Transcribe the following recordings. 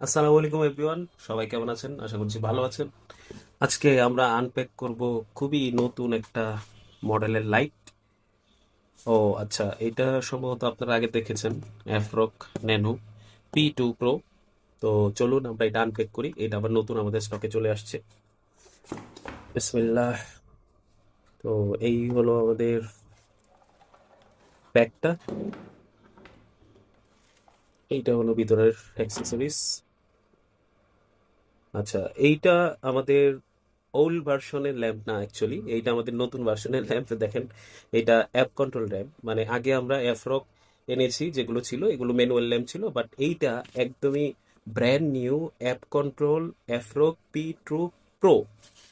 আসসালামু আলাইকুম এভরিওয়ান, সবাই কেমন আছেন? আশা করছি ভালো আছেন। আজকে আমরা আনপ্যাক করব খুবই নতুন একটা মডেলের লাইট। ও আচ্ছা, এটা সম্ভবত আপনারা আগে দেখেছেন, অ্যাফরক ন্যানো P2 Pro। তো চলুন আমরা এটা আনপ্যাক করি। এটা আবার নতুন আমাদের স্টকে চলে আসছে। বিসমিল্লাহ। তো এই হলো আমাদের প্যাকটা। এইটা হলো ভিতরের অ্যাক্সেসরিজ। আচ্ছা, এইটা আমাদের ওল্ড ভার্সনের ল্যাম্প না, অ্যাকচুয়ালি এইটা আমাদের নতুন ভার্সনের ল্যাম্প। দেখেন, এটা অ্যাপ কন্ট্রোল ল্যাম্প। মানে আগে আমরা অ্যাফরক এনেছি, যেগুলো ছিল এগুলো ম্যানুয়াল ল্যাম্প ছিল, বাট এইটা একদমই ব্র্যান্ড নিউ অ্যাপ কন্ট্রোল অ্যাফরক P2 Pro।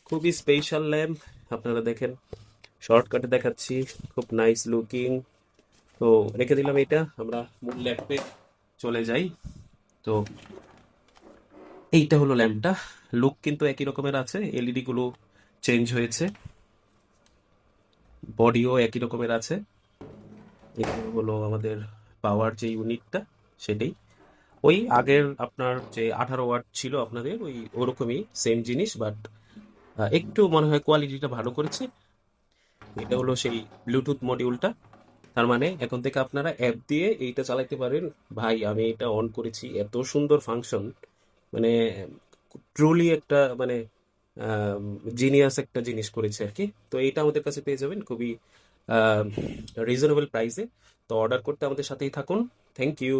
খুবই স্পেশাল ল্যাম্প। আপনারা দেখেন, শর্টকাটে দেখাচ্ছি, খুব নাইস লুকিং। তো রেখে দিলাম এটা, আমরা মূল ল্যাম্পে চলে যাই। তো এইটা হলো ল্যাম্পটা। লুক কিন্তু একই রকমের আছে, এলইডি গুলো চেঞ্জ হয়েছে, বডিও একই রকমের আছে। এগুলো হলো আমাদের পাওয়ার যে ইউনিটটা, সেটাই ওই আগের আপনার যে 18 ওয়াট ছিল আপনাদের, ওই ওরকমই সেম জিনিস, বাট একটু মনে হয় কোয়ালিটিটা ভালো করেছে। এটা হলো সেই ব্লুটুথ মডিউলটা। তার মানে এখন থেকে আপনারা অ্যাপ দিয়ে এইটা চালাতে পারেন। ভাই, আমি এটা অন করেছি, এত সুন্দর ফাংশন, মানে ট্রুলি একটা মানে জিনিয়াস একটা জিনিস করেছে আর কি। তো এইটা আমাদের কাছে পেয়ে যাবেন খুবই রিজনেবল প্রাইসে। তো অর্ডার করতে আমাদের সাথেই থাকুন। Thank you.